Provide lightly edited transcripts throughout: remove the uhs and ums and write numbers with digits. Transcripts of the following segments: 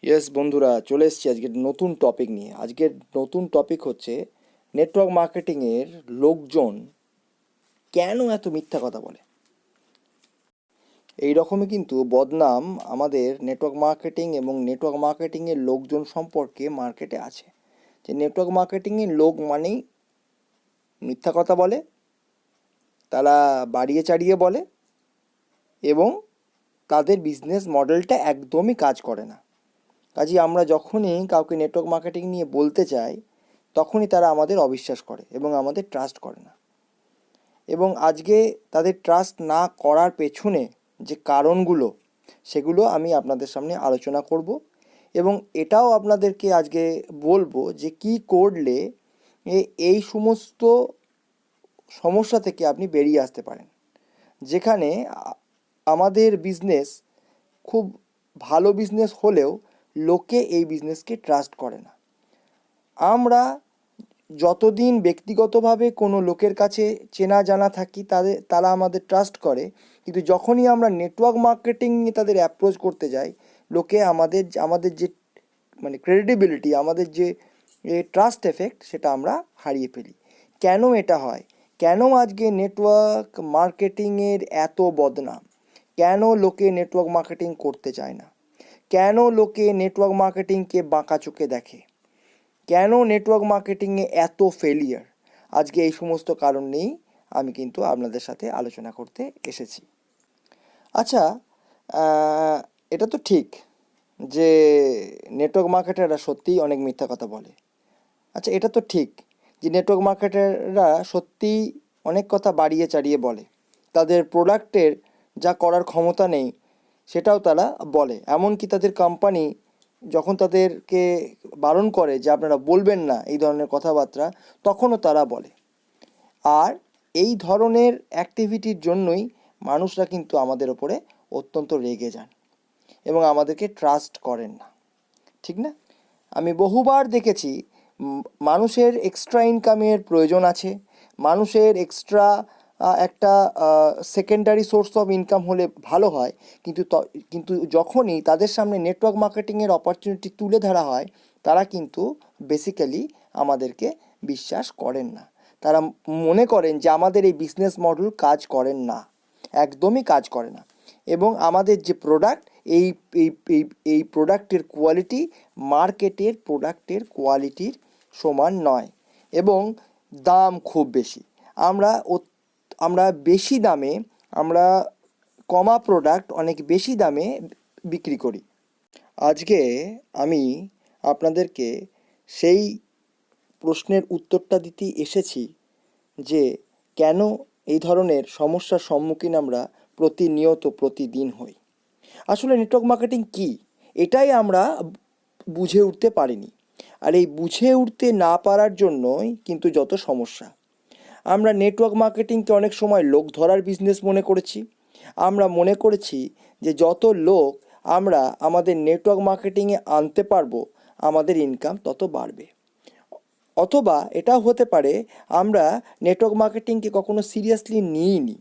Yes বন্ধুরা, চলে এসেছি আজকের নতুন টপিক নিয়ে। আজকের নতুন টপিক হচ্ছে নেটওয়ার্ক মার্কেটিংয়ের লোকজন কেন এত মিথ্যা কথা বলে। এই রকমই কিন্তু বদনাম আমাদের নেটওয়ার্ক মার্কেটিং এবং নেটওয়ার্ক মার্কেটিংয়ের লোকজন সম্পর্কে মার্কেটে আছে। যে নেটওয়ার্ক মার্কেটিংয়ের লোক মানেই মিথ্যা কথা বলে, তারা বাড়িয়ে চাড়িয়ে বলে এবং তাদের বিজনেস মডেলটা একদমই কাজ করে না। কাজেই আমরা যখনই কাউকে নেটওয়ার্ক মার্কেটিং নিয়ে বলতে চাই তখনই তারা আমাদের অবিশ্বাস করে এবং আমাদের ট্রাস্ট করে না। এবং আজকে তাদের ট্রাস্ট না করার পেছনে যে কারণগুলো, সেগুলো আমি আপনাদের সামনে আলোচনা করব এবং এটাও আপনাদেরকে আজকে বলবো যে কি করলে এই সমস্ত সমস্যা থেকে আপনি বেরিয়ে আসতে পারেন। যেখানে আমাদের বিজনেস খুব ভালো বিজনেস হলেও লোকে এই বিজনেসকে ট্রাস্ট করে না। আমরা যতদিন ব্যক্তিগতভাবে কোনো লোকের কাছে চেনা জানা থাকি তারা আমাদের ট্রাস্ট করে, কিন্তু যখনই আমরা নেটওয়ার্ক মার্কেটিং নিয়ে তাদের অ্যাপ্রোচ করতে যাই, লোকে আমাদের যে ক্রেডিবিলিটি, আমাদের যে ট্রাস্ট এফেক্ট, সেটা আমরা হারিয়ে ফেলি। কেন এটা হয়? কেন আজকে নেটওয়ার্ক মার্কেটিংয়ের এত বদনাম? কেন লোকে নেটওয়ার্ক মার্কেটিং করতে চায় না? কেন লোকে নেটওয়ার্ক মার্কেটিংকে বাঁকা চোখে দেখে? কেন নেটওয়ার্ক মার্কেটিংয়ে এত ফেলিয়ার? আজকে এই সমস্ত কারণ নিয়েই আমি কিন্তু আপনাদের সাথে আলোচনা করতে এসেছি। আচ্ছা, এটা তো ঠিক যে নেটওয়ার্ক মার্কেটাররা সত্যিই অনেক মিথ্যা কথা বলে। আচ্ছা, এটা তো ঠিক যে নেটওয়ার্ক মার্কেটাররা সত্যিই অনেক কথা বাড়িয়ে চাড়িয়ে বলে। তাদের প্রোডাক্টের যা করার ক্ষমতা নেই সেটাও তারা বলে। এমনকি তাদের কোম্পানি যখন তাদেরকে বারণ করে যে আপনারা বলবেন না এই ধরনের কথাবার্তা, তখনও তারা বলে। আর এই ধরনের অ্যাক্টিভিটির জন্যই মানুষরা কিন্তু আমাদের ওপরে অত্যন্ত রেগে যান এবং আমাদেরকে ট্রাস্ট করেন না, ঠিক না? আমি বহুবার দেখেছি মানুষের এক্সট্রা ইনকামের প্রয়োজন আছে, মানুষের এক্সট্রা একটা সেকেন্ডারি সোর্স অফ ইনকাম হলে ভালো হয়, কিন্তু যখনই তাদের সামনে নেটওয়ার্ক মার্কেটিংয়ের অপরচুনিটি তুলে ধরা হয়, তারা কিন্তু বেসিক্যালি আমাদেরকে বিশ্বাস করেন না। তারা মনে করেন যে আমাদের এই বিজনেস মডেল কাজ করেন না, একদমই কাজ করে না। এবং আমাদের যে প্রোডাক্ট, এই এই এই এই প্রোডাক্টের কোয়ালিটি মার্কেটের প্রোডাক্টের কোয়ালিটির সমান নয় এবং দাম খুব বেশি। আমরা বেশি দামে, আমরা কমা প্রোডাক্ট অনেক বেশি দামে বিক্রি করি। আজকে আমি আপনাদেরকে সেই প্রশ্নের উত্তরটা দিতে এসেছি যে কেন এই ধরনের সমস্যার সম্মুখীন আমরা প্রতিদিন হই। আসলে নেটওয়ার্ক মার্কেটিং কী, এটাই আমরা বুঝে উঠতে পারিনি। আর এই বুঝে উঠতে না পারার জন্যই কিন্তু যত সমস্যা। আমরা নেটওয়ার্ক মার্কেটিংকে অনেক সময় লোক ধরার বিজনেস মনে করেছি। আমরা মনে করেছি যে যত লোক আমরা আমাদের নেটওয়ার্ক মার্কেটিংয়ে আনতে পারবো, আমাদের ইনকাম তত বাড়বে। অথবা এটাও হতে পারে আমরা নেটওয়ার্ক মার্কেটিংকে কখনো সিরিয়াসলি নিইনি।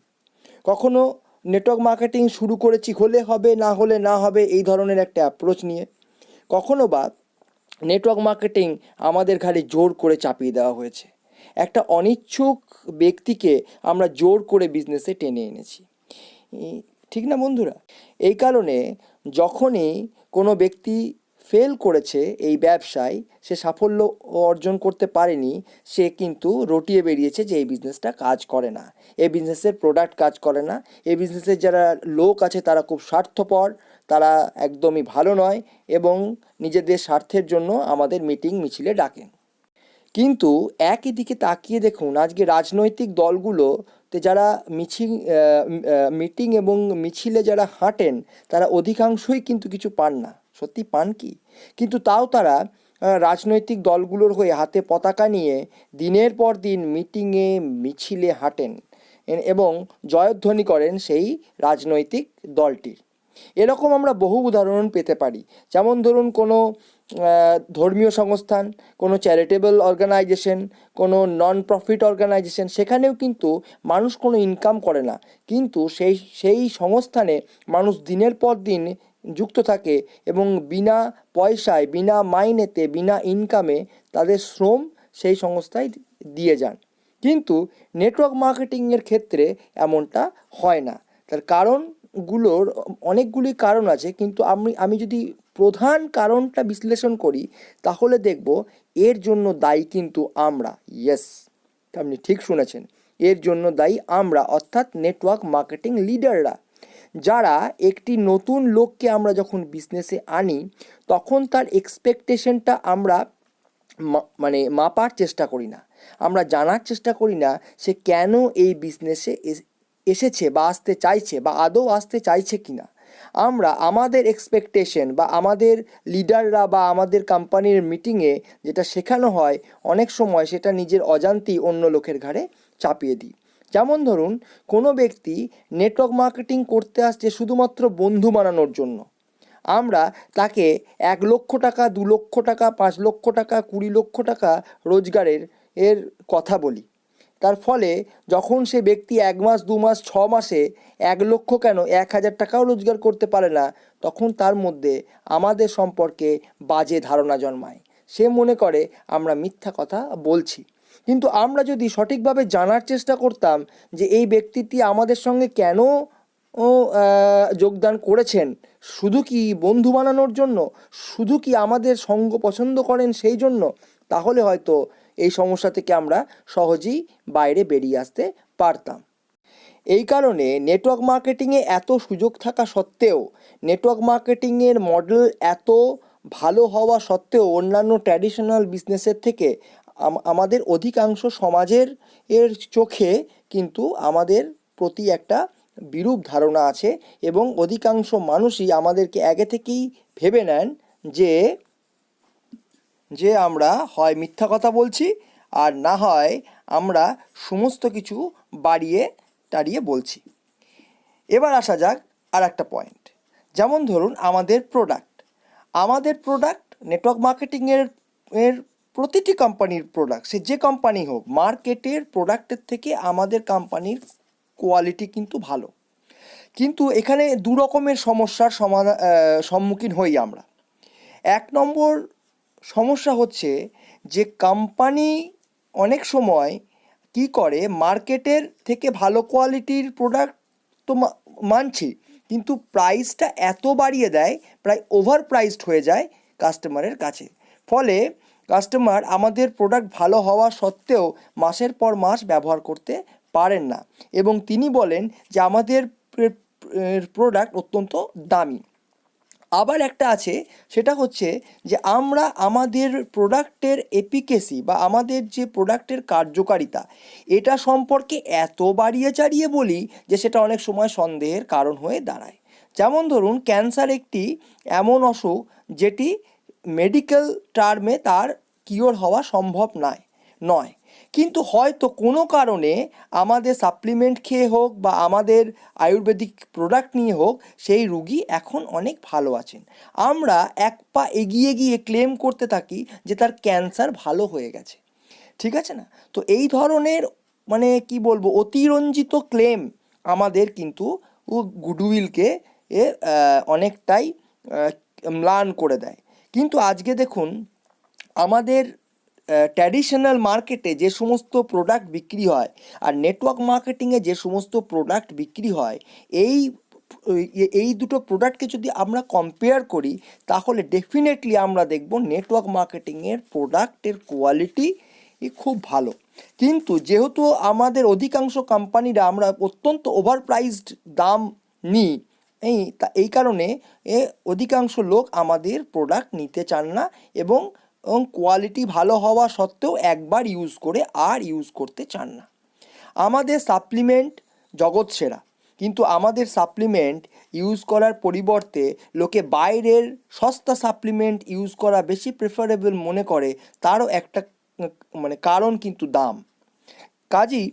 কখনো নেটওয়ার্ক মার্কেটিং শুরু করেছি হলে হবে, না হলে না হবে, এই ধরনের একটা অ্যাপ্রোচ নিয়ে। কখনো বা নেটওয়ার্ক মার্কেটিং আমাদের ঘাড়ে জোর করে চাপিয়ে দেওয়া হয়েছে। একটা অনিচ্ছুক ব্যক্তিকে আমরা জোর করে বিজনেসে টেনে এনেছি, ঠিক না বন্ধুরা? এই কারণে যখনই কোনো ব্যক্তি ফেল করেছে এই ব্যবসায়, সে সাফল্য অর্জন করতে পারেনি, সে কিন্তু রটিয়ে বেরিয়েছে যে এই বিজনেসটা কাজ করে না, এই বিজনেসের প্রোডাক্ট কাজ করে না, এই বিজনেসের যারা লোক আছে তারা খুব স্বার্থপর, তারা একদমই ভালো নয় এবং নিজেদের স্বার্থের জন্য আমাদের মিটিং মিছিলে ডাকেন। কিন্তু একই দিকে তাকিয়ে দেখুন, আজকে রাজনৈতিক দলগুলোতে যারা মিটিং এবং মিছিলে যারা হাঁটেন, তারা অধিকাংশই কিন্তু কিছু পান না। সত্যি পান কি? কিন্তু তাও তারা রাজনৈতিক দলগুলোর হয়ে হাতে পতাকা নিয়ে দিনের পর দিন মিটিংয়ে মিছিলে হাঁটেন এবং জয়ধ্বনি করেন সেই রাজনৈতিক দলটির। এরকম আমরা বহু উদাহরণ পেতে পারি। যেমন ধরুন, কোনো ধর্মীয় সংস্থান, কোনো চ্যারিটেবল অর্গানাইজেশন, কোনো নন প্রফিট অর্গানাইজেশন, সেখানেও কিন্তু মানুষ কোনো ইনকাম করে না, কিন্তু সেই সংস্থানে মানুষ দিনের পর দিন যুক্ত থাকে এবং বিনা পয়সায়, বিনা মাইনেতে, বিনা ইনকামে তাদের শ্রম সেই সংস্থায় দিয়ে যান। কিন্তু নেটওয়ার্ক মার্কেটিংয়ের ক্ষেত্রে এমনটা হয় না। তার কারণগুলোর অনেকগুলি কারণ আছে, কিন্তু আমি যদি প্রধান কারণটা বিশ্লেষণ করি তাহলে দেখব এর জন্য দায়ী কিন্তু আমরা। ইয়েস, আপনি ঠিক শুনেছেন, এর জন্য দায়ী আমরা, অর্থাৎ নেটওয়ার্ক মার্কেটিং লিডাররা, যারা একটি নতুন লোককে আমরা যখন বিজনেসে আনি তখন তার এক্সপেকটেশনটা আমরা মানে মাপার চেষ্টা করি না। আমরা জানার চেষ্টা করি না সে কেন এই বিজনেসে এসেছে বা আসতে চাইছে বা আদৌ আসতে চাইছে কি না। আমরা আমাদের এক্সপেকটেশন বা আমাদের লিডাররা বা আমাদের কোম্পানির মিটিংয়ে যেটা শেখানো হয় অনেক সময় সেটা নিজের অজান্তেই অন্য লোকের ঘাড়ে চাপিয়ে দিই। যেমন ধরুন, কোনো ব্যক্তি নেটওয়ার্ক মার্কেটিং করতে আসছে শুধুমাত্র বন্ধু বানানোর জন্য। আমরা তাকে 1 লক্ষ টাকা, 2 লক্ষ টাকা, 5 লক্ষ টাকা, 20 লক্ষ টাকা রোজগারের কথা বলি। তার ফলে যখন সে ব্যক্তি 1 মাস, 2 মাস, 6 মাসে 1 লক্ষ কেন 1,000 টাকাও রোজগার করতে পারে না, তখন তার মধ্যে আমাদের সম্পর্কে বাজে ধারণা জন্মায়। সে মনে করে আমরা মিথ্যা কথা বলছি। কিন্তু আমরা যদি সঠিকভাবে জানার চেষ্টা করতাম যে এই ব্যক্তিটি আমাদের সঙ্গে কেন যোগদান করেছেন, শুধু কি বন্ধু বানানোর জন্য, শুধু কি আমাদের সঙ্গ পছন্দ করেন সেই জন্য, তাহলে হয়তো এই সমস্যা থেকে আমরা সহজেই বাইরে বেরিয়ে আসতে পারতাম। এই কারণে নেটওয়ার্ক মার্কেটিংয়ে এত সুযোগ থাকা সত্ত্বেও, নেটওয়ার্ক মার্কেটিংয়ের মডেল এত ভালো হওয়া সত্ত্বেও অন্যান্য ট্র্যাডিশনাল বিজনেসের থেকে আমাদের অধিকাংশ সমাজের চোখে কিন্তু আমাদের প্রতি একটা বিরূপ ধারণা আছে এবং অধিকাংশ মানুষই আমাদেরকে আগে থেকেই ভেবে নেন যে আমরা হয় মিথ্যা কথা বলছি আর না হয় আমরা সমস্ত কিছু বাড়িয়ে টাড়িয়ে বলছি। এবার আসা যাক আর একটা পয়েন্ট। যেমন ধরুন আমাদের প্রোডাক্ট নেটওয়ার্ক মার্কেটিংয়ের প্রতিটি কোম্পানির প্রোডাক্ট, সে যে কোম্পানি হোক, মার্কেটের প্রোডাক্টের থেকে আমাদের কোম্পানির কোয়ালিটি কিন্তু ভালো। কিন্তু এখানে 2 রকমের সমস্যার সম্মুখীন হই আমরা। 1 নম্বর সমস্যা হচ্ছে যে কোম্পানি অনেক সময় কি করে, মার্কেটের থেকে ভালো কোয়ালিটির প্রোডাক্ট তো মানছি, কিন্তু প্রাইসটা এত বাড়িয়ে দেয়, প্রায় ওভার প্রাইসড হয়ে যায় কাস্টমারের কাছে। ফলে কাস্টমার আমাদের প্রোডাক্ট ভালো হওয়া সত্ত্বেও মাসের পর মাস ব্যবহার করতে পারেন না এবং তিনি বলেন যে আমাদের প্রোডাক্ট অত্যন্ত দামি। আবার একটা আছে, সেটা হচ্ছে যে আমরা আমাদের প্রোডাক্টের এফিকেসি বা আমাদের যে প্রোডাক্টের কার্যকারিতা এটা সম্পর্কে এত বাড়িয়ে চাড়িয়ে বলি যে সেটা অনেক সময় সন্দেহের কারণ হয়ে দাঁড়ায়। যেমন ধরুন, ক্যান্সার একটি এমন অসুখ যেটি মেডিকেল টার্মে তার কিওর হওয়া সম্ভব নয়, কিন্তু হয়তো কোনো কারণে আমাদের সাপ্লিমেন্ট খেয়ে হোক বা আমাদের আয়ুর্বেদিক প্রোডাক্ট নিয়ে হোক সেই রুগী এখন অনেক ভালো আছেন। আমরা 1 পা এগিয়ে গিয়ে ক্লেম করতে থাকি যে তার ক্যান্সার ভালো হয়ে গেছে। ঠিক আছে না? তো এই ধরনের মানে কি বলবো, অতিরঞ্জিত ক্লেম আমাদের কিন্তু গুডউইলকে অনেকটাই ম্লান করে দেয়। কিন্তু আজকে দেখুন, আমাদের ট্র্যাডিশনাল মার্কেটে যে সমস্ত প্রোডাক্ট বিক্রি হয় আর নেটওয়ার্ক মার্কেটিংয়ে যে সমস্ত প্রোডাক্ট বিক্রি হয়, এই দুটো প্রোডাক্টকে যদি আমরা কম্পেয়ার করি তাহলে ডেফিনেটলি আমরা দেখব নেটওয়ার্ক মার্কেটিংয়ের প্রোডাক্টের কোয়ালিটি খুব ভালো। কিন্তু যেহেতু আমাদের অধিকাংশ কোম্পানিরা আমরা অত্যন্ত ওভার প্রাইসড দাম নিই, এই কারণে অধিকাংশ লোক আমাদের প্রোডাক্ট নিতে চান না এবং কোয়ালিটি ভালো হওয়া সত্ত্বেও একবার ইউজ করে আর ইউজ করতে চান না। আমাদের সাপ্লিমেন্ট জগৎ সেরা, কিন্তু আমাদের সাপ্লিমেন্ট ইউজ করার পরিবর্তে লোকে বাইরের সস্তা সাপ্লিমেন্ট ইউজ করা বেশি প্রেফারেবল মনে করে। তারও একটা কারণ কিন্তু দাম। কাজেই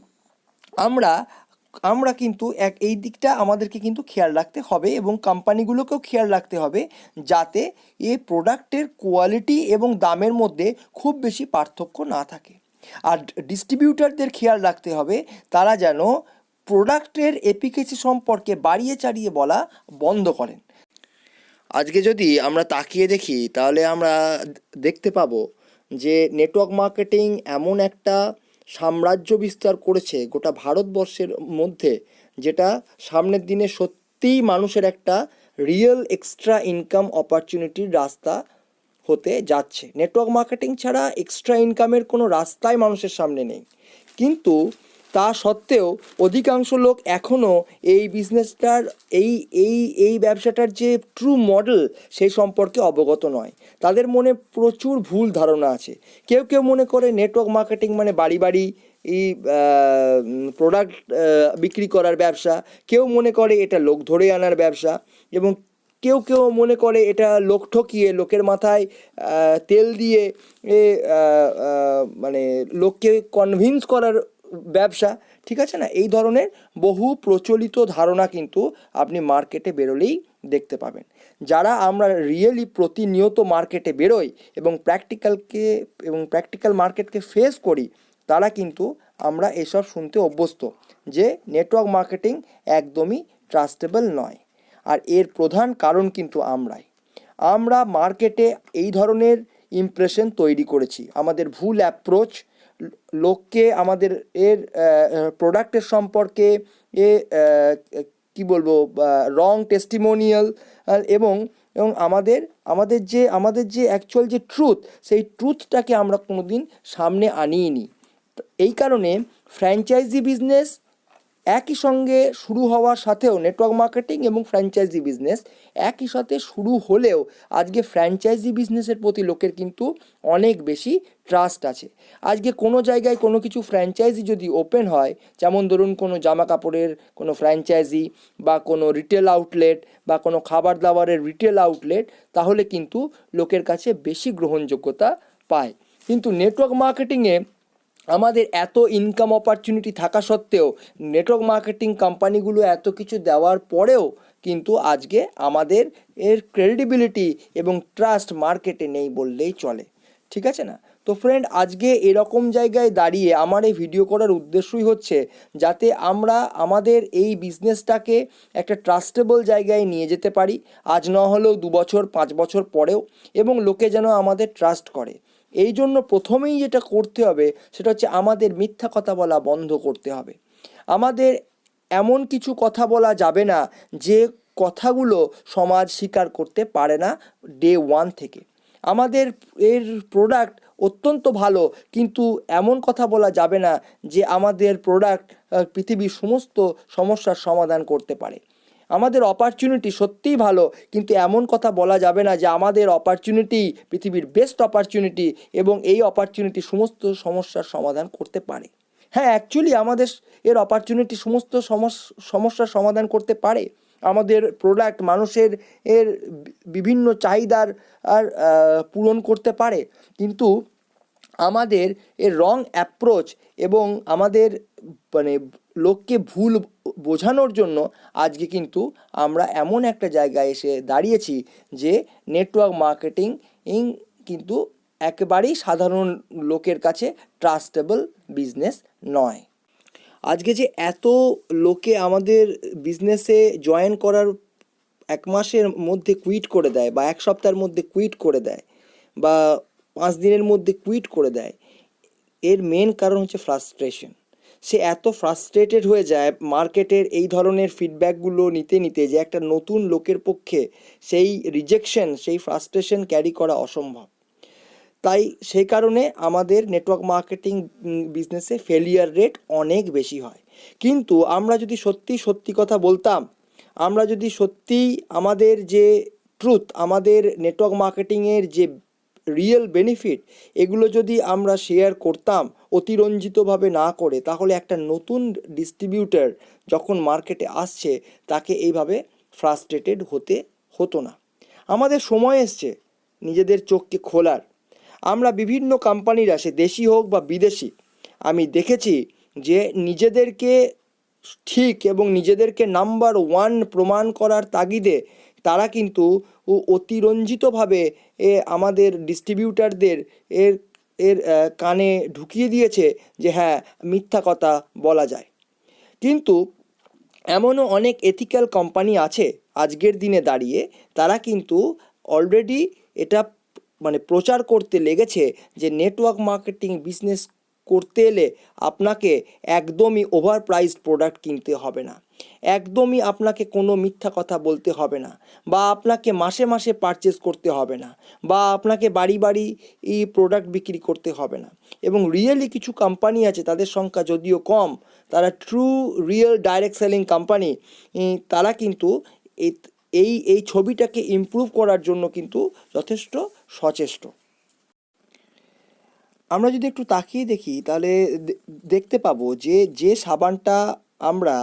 আমরা কিন্তু এই দিকটা আমাদেরকে কিন্তু খেয়াল রাখতে হবে এবং কোম্পানিগুলোকেও খেয়াল রাখতে হবে যাতে এই প্রোডাক্টের কোয়ালিটি এবং দামের মধ্যে খুব বেশি পার্থক্য না থাকে। আর ডিস্ট্রিবিউটারদের খেয়াল রাখতে হবে তারা যেন প্রোডাক্টের এফিকেসি সম্পর্কে বাড়িয়ে চাড়িয়ে বলা বন্ধ করেন। আজকে যদি আমরা তাকিয়ে দেখি তাহলে আমরা দেখতে পাবো যে নেটওয়ার্ক মার্কেটিং এমন একটা সাম্রাজ্য বিস্তার করেছে গোটা ভারতবর্ষের মধ্যে, যেটা সামনের দিনে সত্যিই মানুষের একটা রিয়েল এক্সট্রা ইনকাম অপরচুনিটির রাস্তা হতে যাচ্ছে। নেটওয়ার্ক মার্কেটিং ছাড়া এক্সট্রা ইনকামের কোনো রাস্তাই মানুষের সামনে নেই, কিন্তু তা সত্ত্বেও অধিকাংশ লোক এখনও এই বিজনেসটার এই এই এই ব্যবসাটার যে ট্রু মডেল সেই সম্পর্কে অবগত নয়। তাদের মনে প্রচুর ভুল ধারণা আছে। কেউ কেউ মনে করে নেটওয়ার্ক মার্কেটিং মানে বাড়ি বাড়ি এই প্রোডাক্ট বিক্রি করার ব্যবসা, কেউ মনে করে এটা লোক ধরে আনার ব্যবসা, এবং কেউ কেউ মনে করে এটা লোক ঠকিয়ে লোকের মাথায় তেল দিয়ে মানে লোককে কনভিন্স করার ব্যবসা, ঠিক আছে না? এই ধরনের বহু প্রচলিত ধারণা কিন্তু আপনি মার্কেটে বেরোলেই দেখতে পাবেন। যারা আমরা রিয়েলি প্রতিনিয়ত মার্কেটে বেরোই এবং প্র্যাকটিক্যাল মার্কেটকে ফেস করি, তারা কিন্তু আমরা এসব শুনতে অভ্যস্ত যে নেটওয়ার্ক মার্কেটিং একদমই ট্রাস্টেবল নয়। আর এর প্রধান কারণ কিন্তু আমরা মার্কেটে এই ধরনের ইমপ্রেশন তৈরি করেছি। আমাদের ভুল অ্যাপ্রোচ লোককে আমাদের প্রোডাক্টের সম্পর্কে কি বলবো, রং টেস্টিমোনিয়াল এবং এবং আমাদের যে অ্যাকচুয়াল যে ট্রুথ, সেই ট্রুথটাকে আমরা কোনো দিন সামনে আনিনি। এই কারণে ফ্র্যাঞ্চাইজি বিজনেস একই সঙ্গে শুরু হওয়ার সাথেও নেটওয়ার্ক মার্কেটিং এবং ফ্র্যাঞ্চাইজি বিজনেস একই সাথে শুরু হলেও আজকে ফ্র্যাঞ্চাইজি বিজনেসের প্রতি লোকের কিন্তু অনেক বেশি ট্রাস্ট আছে। আজকে কোনো জায়গায় কোনো কিছু ফ্র্যাঞ্চাইজি যদি ওপেন হয়, যেমন ধরুন কোনো জামা কাপড়ের কোনো ফ্র্যাঞ্চাইজি বা কোনো রিটেল আউটলেট বা কোনো খাবার দাবারের রিটেল আউটলেট, তাহলে কিন্তু লোকের কাছে বেশি গ্রহণযোগ্যতা পায়। কিন্তু নেটওয়ার্ক মার্কেটিংয়ে আমাদের এত ইনকাম অপরচুনিটি থাকা সত্ত্বেও, নেটওয়ার্ক মার্কেটিং কোম্পানিগুলো এত কিছু দেওয়ার পরেও কিন্তু আজকে আমাদের ক্রেডিবিলিটি এবং ট্রাস্ট মার্কেটে নেই বললেই চলে, ঠিক আছে না? তো ফ্রেন্ড, আজকে এরকম জায়গায় দাঁড়িয়ে আমার এই ভিডিও করার উদ্দেশ্যই হচ্ছে যাতে আমরা আমাদের এই বিজনেসটাকে একটা ট্রাস্টেবল জায়গায় নিয়ে যেতে পারি, আজ না হলেও 2 বছর 5 বছর পরেও, এবং লোকে যেন আমাদের ট্রাস্ট করে। এই জন্য প্রথমেই যেটা করতে হবে সেটা হচ্ছে আমাদের মিথ্যা কথা বলা বন্ধ করতে হবে। আমাদের এমন কিছু কথা বলা যাবে না যে কথাগুলো সমাজ স্বীকার করতে পারে না ডে 1 থেকে। আমাদের প্রোডাক্ট অত্যন্ত ভালো, কিন্তু এমন কথা বলা যাবে না যে আমাদের প্রোডাক্ট পৃথিবীর সমস্ত সমস্যার সমাধান করতে পারে। আমাদের অপরচুনিটি সত্যিই ভালো, কিন্তু এমন কথা বলা যাবে না যে আমাদের অপরচুনিটি পৃথিবীর বেস্ট অপরচুনিটি এবং এই অপরচুনিটি সমস্ত সমস্যার সমাধান করতে পারে। হ্যাঁ, অ্যাকচুয়ালি আমাদের অপরচুনিটি সমস্ত সমস্যার সমাধান করতে পারে। আমাদের প্রোডাক্ট মানুষের বিভিন্ন চাহিদার পূরণ করতে পারে, কিন্তু আমাদের রং অ্যাপ্রোচ এবং আমাদের মানে লোককে ভুল বোঝানোর জন্য আজকে কিন্তু আমরা এমন একটা জায়গায় এসে দাঁড়িয়েছি যে নেটওয়ার্ক মার্কেটিং কিন্তু একেবারেই সাধারণ লোকের কাছে ট্রাস্টেবল বিজনেস নয়। আজকে যে এত লোকে আমাদের বিজনেসে জয়েন করার 1 মাসের মধ্যে কুইট করে দেয়, বা 1 সপ্তাহের মধ্যে কুইট করে দেয়, বা 5 দিনের মধ্যে কুইট করে দেয়, এর মেন কারণ হচ্ছে ফ্রাস্ট্রেশন। সে এত ফ্রাস্ট্রেটেড হয়ে যায় মার্কেটের এই ধরনের ফিডব্যাকগুলো নিতে নিতে যে একটা নতুন লোকের পক্ষে সেই রিজেকশন, সেই ফ্রাস্ট্রেশন ক্যারি করা অসম্ভব। তাই সেই কারণে আমাদের নেটওয়ার্ক মার্কেটিং বিজনেসে ফেলিয়ার রেট অনেক বেশি হয়। কিন্তু আমরা যদি সত্যি কথা বলতাম, আমরা যদি সত্যিই আমাদের যে ট্রুথ, আমাদের নেটওয়ার্ক মার্কেটিংয়ের যে রিয়েল বেনিফিট, এগুলো যদি আমরা শেয়ার করতাম অতিরঞ্জিতভাবে না করে, তাহলে একটা নতুন ডিস্ট্রিবিউটর যখন মার্কেটে আসছে তাকে এইভাবে ফ্রাস্ট্রেটেড হতে হতো না। আমাদের সময় এসছে নিজেদের চোখকে খোলার। আমরা বিভিন্ন কোম্পানিরা, সে দেশি হোক বা বিদেশি, আমি দেখেছি যে নিজেদেরকে ঠিক এবং নিজেদেরকে নাম্বার 1 প্রমাণ করার তাগিদে তারা কিন্তু অতিরঞ্জিতভাবে আমাদের ডিস্ট্রিবিউটারদের কানে ঢুকিয়ে দিয়েছে যে হ্যাঁ, মিথ্যা কথা বলা যায়। কিন্তু এমনও অনেক এথিক্যাল কোম্পানি আছে আজকের দিনে দাঁড়িয়ে তারা কিন্তু অলরেডি এটা মানে প্রচার করতে লেগেছে যে নেটওয়ার্ক মার্কেটিং বিজনেস করতে এলে আপনাকে একদমই ওভার প্রাইসড প্রোডাক্ট কিনতে হবে না, একদমই আপনাকে কোনো মিথ্যা কথা বলতে হবে না, বা আপনাকে মাসে মাসে পারচেস করতে হবে না, বা আপনাকে বাড়ি বাড়ি এই প্রোডাক্ট বিক্রি করতে হবে না। এবং রিয়েলি কিছু কোম্পানি আছে, তাদের সংখ্যা যদিও কম, তারা true real direct selling company, তারা কিন্তু এই এই ছবিটাকে ইমপ্রুভ করার জন্য কিন্তু যথেষ্ট সচেষ্ট। আমরা যদি একটু তাকিয়ে দেখি তাহলে দেখতে পাবো যে যে সাবানটা আমরা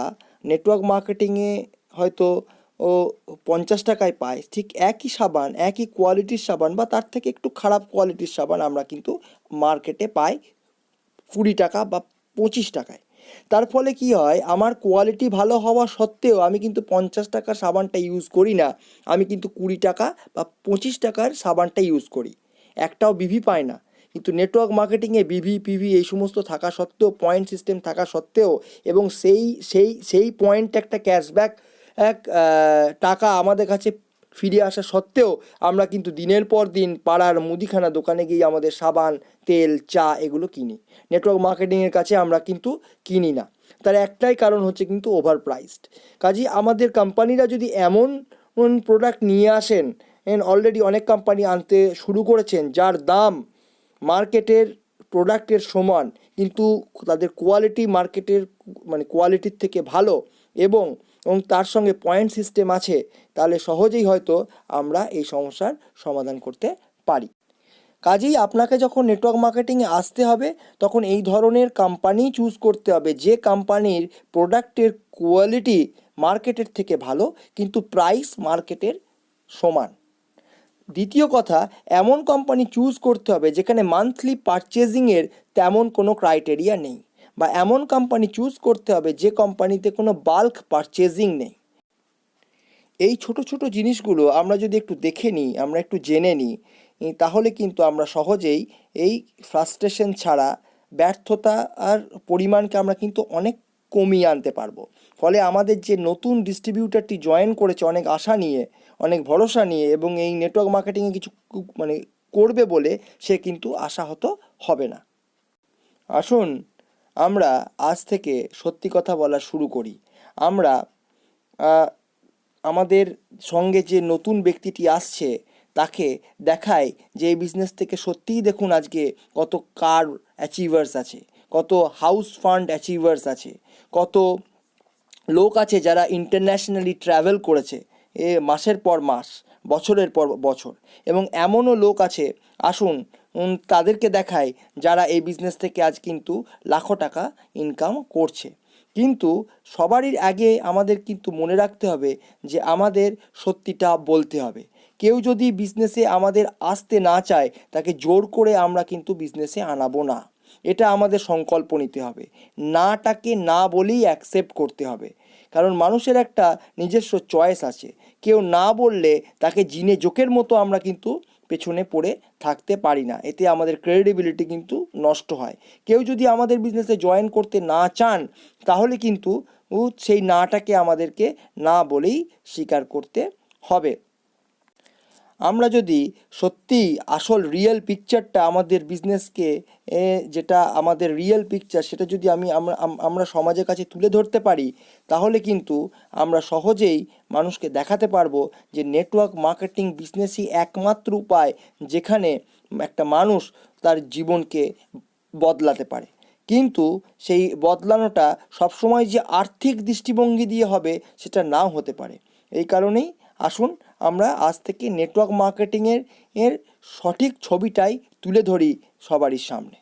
নেটওয়ার্ক মার্কেটিংয়ে হয়তো 50 টাকায় পাই, ঠিক একই সাবান, একই কোয়ালিটির সাবান বা তার থেকে একটু খারাপ কোয়ালিটির সাবান আমরা কিন্তু মার্কেটে পাই 20 টাকা বা 25 টাকায়। তার ফলে কি হয়, আমার কোয়ালিটি ভালো হওয়া সত্ত্বেও আমি কিন্তু 50 টাকার সাবানটা ইউজ করি না, আমি কিন্তু 20 টাকা বা 25 টাকার সাবানটা ইউজ করি, একটাও বিভি পায় না। কিন্তু নেটওয়ার্ক মার্কেটিংয়ে বিভি পিভি এই সমস্ত থাকা সত্ত্বেও, পয়েন্ট সিস্টেম থাকা সত্ত্বেও, এবং সেই পয়েন্ট একটা ক্যাশব্যাক টাকা আমাদের কাছে ফিরে আসা সত্ত্বেও আমরা কিন্তু দিনের পর দিন পাড়ার মুদিখানা দোকানে গিয়ে আমাদের সাবান, তেল, চা এগুলো কিনি। নেটওয়ার্ক মার্কেটিংয়ের কাছে আমরা কিন্তু কিনি না। তার একটাই কারণ হচ্ছে কিন্তু ওভার প্রাইসড। কাজেই আমাদের কোম্পানিরা যদি এমন প্রোডাক্ট নিয়ে আসেন, অলরেডি অনেক কোম্পানি আনতে শুরু করেছেন যার দাম মার্কেটের প্রোডাক্টের সমান, কিন্তু তাদের কোয়ালিটি মার্কেটের মানে কোয়ালিটির থেকে ভালো, এবং তার সঙ্গে পয়েন্ট সিস্টেম আছে, তাহলে সহজেই হয়তো আমরা এই সমস্যার সমাধান করতে পারি। কাজেই আপনাকে যখন নেটওয়ার্ক মার্কেটিংয়ে আসতে হবে তখন এই ধরনের কোম্পানি চুজ করতে হবে যে কোম্পানির প্রোডাক্টের কোয়ালিটি মার্কেটের থেকে ভালো কিন্তু প্রাইস মার্কেটের সমান। দ্বিতীয় কথা, এমন কোম্পানি চুজ করতে হবে যেখানে মান্থলি পারচেজিংয়ের তেমন কোনো ক্রাইটেরিয়া নেই, বা এমন কোম্পানি চুজ করতে হবে যে কোম্পানিতে কোনো বাল্ক পারচেজিং নেই। এই ছোট ছোট জিনিসগুলো আমরা যদি একটু দেখে নিই, আমরা একটু জেনে নিই, তাহলে কিন্তু আমরা সহজেই এই ফ্রাস্ট্রেশন ছাড়া ব্যর্থতা আর পরিমাণকে আমরা কিন্তু অনেক কমিয়ে আনতে পারবো। ফলে আমাদের যে নতুন ডিস্ট্রিবিউটারটি জয়েন করেছে অনেক আশা নিয়ে, অনেক ভরসা নিয়ে, এবং এই নেটওয়ার্ক মার্কেটিংয়ে কিছু মানে করবে বলে, সে কিন্তু আশাহত হবে না। আসুন আমরা আজ থেকে সত্যি কথা বলা শুরু করি। আমরা আমাদের সঙ্গে যে নতুন ব্যক্তিটি আসছে তাকে দেখায় যে এই বিজনেস থেকে সত্যিই দেখুন আজকে কত কার অ্যাচিভার্স আছে, কত হাউস ফান্ড অ্যাচিভার্স আছে, কত লোক আছে যারা ইন্টারন্যাশনালি ট্রাভেল করেছে মাসের পর মাস, বছরের পর বছর, এবং এমনও লোক আছে, আসুন তাদেরকে দেখায় যারা এই বিজনেস থেকে আজ কিন্তু লাখো টাকা ইনকাম করছে। কিন্তু সবারই আগে আমাদের কিন্তু মনে রাখতে হবে যে আমাদের সত্যিটা বলতে হবে। কেউ যদি বিজনেসে আমাদের আসতে না চায় তাকে জোর করে আমরা কিন্তু বিজনেসে আনাবো না, এটা আমাদের সংকল্প নিতে হবে। নাটাকে না বলেই অ্যাকসেপ্ট করতে হবে, কারণ মানুষের একটা নিজস্ব চয়েস আছে। কেউ না বললে তাকে জিনে জোকের মতো আমরা কিন্তু পেছনে পড়ে থাকতে পারি না, এতে আমাদের ক্রেডিবিলিটি কিন্তু নষ্ট হয়। কেউ যদি আমাদের বিজনেসে জয়েন করতে না চান তাহলে কিন্তু সেই নাটাকে আমাদেরকে না বলেই স্বীকার করতে হবে। আমরা যদি সত্যি আসল রিয়েল পিকচারটা আমাদের বিজনেসকে, যেটা আমাদের রিয়েল পিকচার, সেটা যদি আমরা সমাজের কাছে তুলে ধরতে পারি, তাহলে কিন্তু আমরা সহজেই মানুষকে দেখাতে পারবো যে নেটওয়ার্ক মার্কেটিং বিজনেসই একমাত্র উপায় যেখানে একটা মানুষ তার জীবনকে বদলাতে পারে। কিন্তু সেই বদলানোটা সবসময় যে আর্থিক দৃষ্টিভঙ্গি দিয়ে হবে সেটা নাও হতে পারে। এই কারণেই আসুন আমরা আজ থেকে নেটওয়ার্ক মার্কেটিংয়ের সঠিক ছবিটাই তুলে ধরি সবারই সামনে।